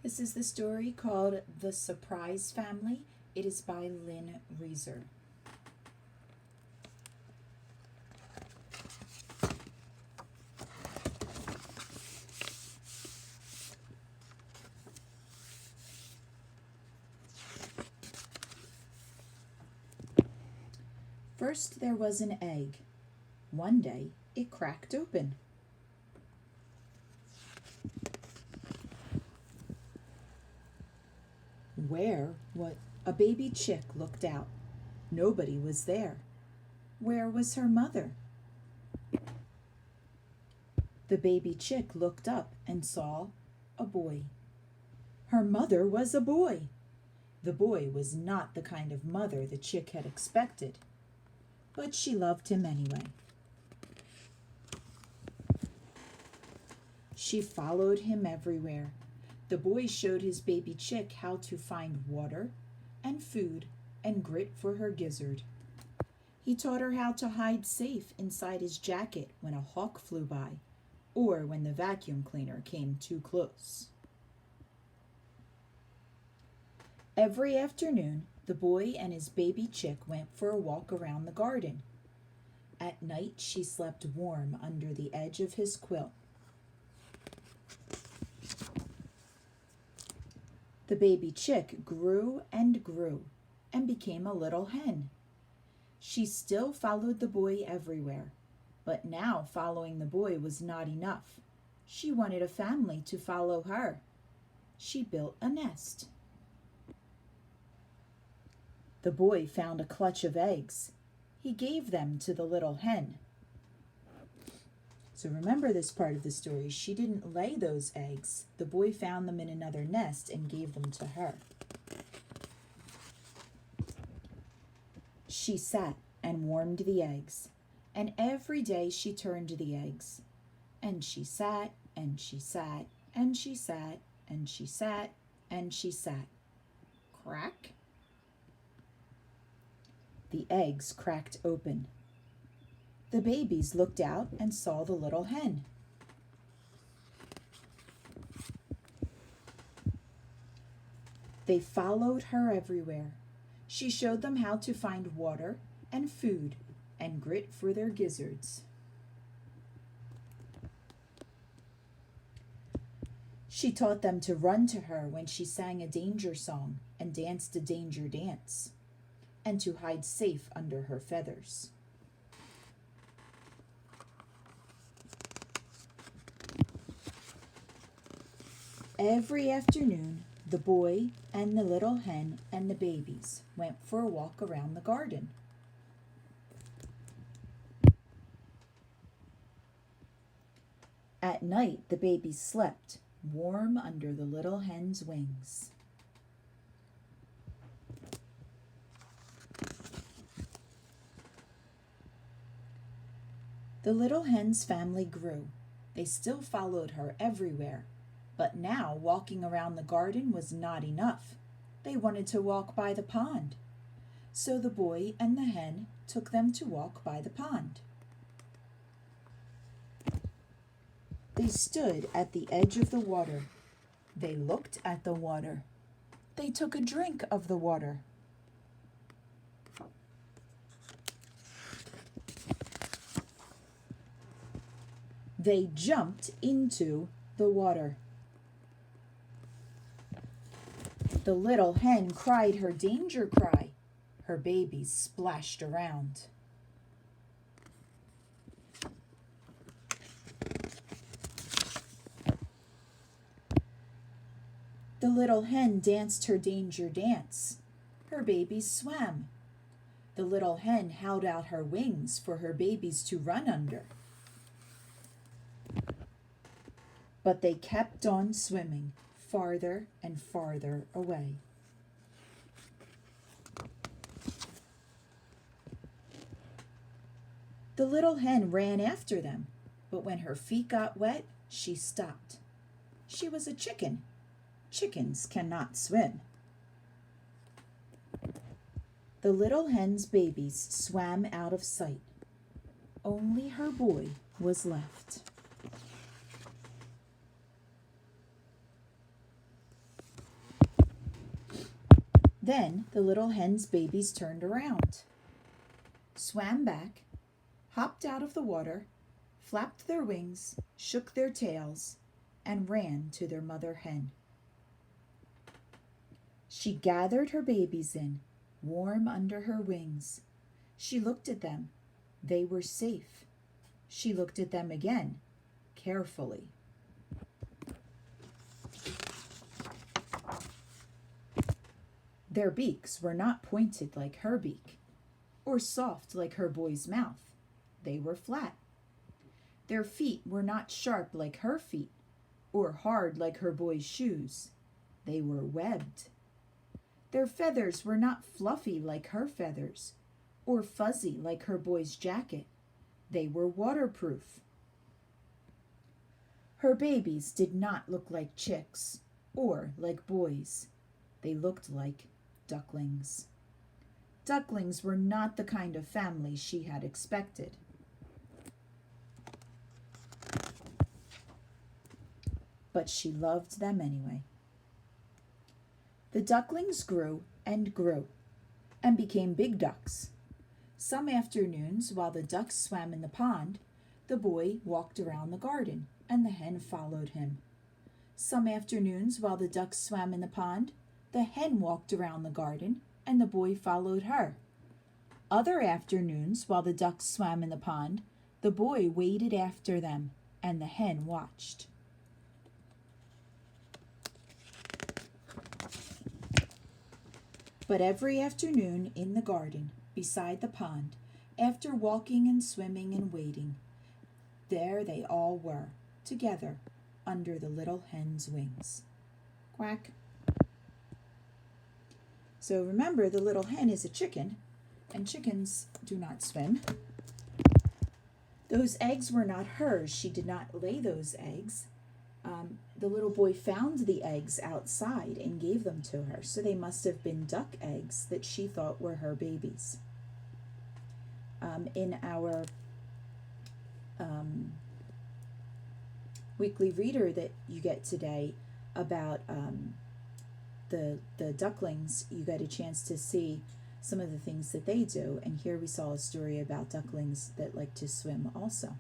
This is the story called The Surprise Family. It is by Lynn Reeser. First, there was an egg. One day, it cracked open. Where what a baby chick looked out. Nobody was there. Where was her mother? The baby chick looked up and saw a boy. Her mother was a boy. The boy was not the kind of mother the chick had expected, but she loved him anyway. She followed him everywhere. The boy showed his baby chick how to find water and food and grit for her gizzard. He taught her how to hide safe inside his jacket when a hawk flew by, or when the vacuum cleaner came too close. Every afternoon, the boy and his baby chick went for a walk around the garden. At night, she slept warm under the edge of his quilt. The baby chick grew and grew and became a little hen. She still followed the boy everywhere, but now following the boy was not enough. She wanted a family to follow her. She built a nest. The boy found a clutch of eggs. He gave them to the little hen. So remember this part of the story. She didn't lay those eggs. The boy found them in another nest and gave them to her. She sat and warmed the eggs, and every day she turned the eggs. And she sat, and she sat, and she sat, and she sat, and she sat. Crack! The eggs cracked open. The babies looked out and saw the little hen. They followed her everywhere. She showed them how to find water and food and grit for their gizzards. She taught them to run to her when she sang a danger song and danced a danger dance, and to hide safe under her feathers. Every afternoon, the boy and the little hen and the babies went for a walk around the garden. At night, the babies slept, warm under the little hen's wings. The little hen's family grew. They still followed her everywhere, but now walking around the garden was not enough. They wanted to walk by the pond. So the boy and the hen took them to walk by the pond. They stood at the edge of the water. They looked at the water. They took a drink of the water. They jumped into the water. The little hen cried her danger cry. Her babies splashed around. The little hen danced her danger dance. Her babies swam. The little hen held out her wings for her babies to run under. But they kept on swimming, farther and farther away. The little hen ran after them, but when her feet got wet, she stopped. She was a chicken. Chickens cannot swim. The little hen's babies swam out of sight. Only her boy was left. Then the little hen's babies turned around, swam back, hopped out of the water, flapped their wings, shook their tails, and ran to their mother hen. She gathered her babies in, warm under her wings. She looked at them. They were safe. She looked at them again, carefully. Their beaks were not pointed like her beak, or soft like her boy's mouth. They were flat. Their feet were not sharp like her feet, or hard like her boy's shoes. They were webbed. Their feathers were not fluffy like her feathers, or fuzzy like her boy's jacket. They were waterproof. Her babies did not look like chicks or like boys. They looked like ducklings. Ducklings were not the kind of family she had expected. But she loved them anyway. The ducklings grew and grew and became big ducks. Some afternoons, while the ducks swam in the pond, the boy walked around the garden and the hen followed him. Some afternoons, while the ducks swam in the pond, the hen walked around the garden and the boy followed her. Other afternoons, while the ducks swam in the pond, the boy waded after them and the hen watched. But every afternoon in the garden, beside the pond, after walking and swimming and wading, there they all were, together, under the little hen's wings. Quack. So remember, the little hen is a chicken, and chickens do not swim. Those eggs were not hers. She did not lay those eggs. The little boy found the eggs outside and gave them to her, so they must have been duck eggs that she thought were her babies. In our weekly reader that you get today about the ducklings, you get a chance to see some of the things that they do, and here we saw a story about ducklings that like to swim also.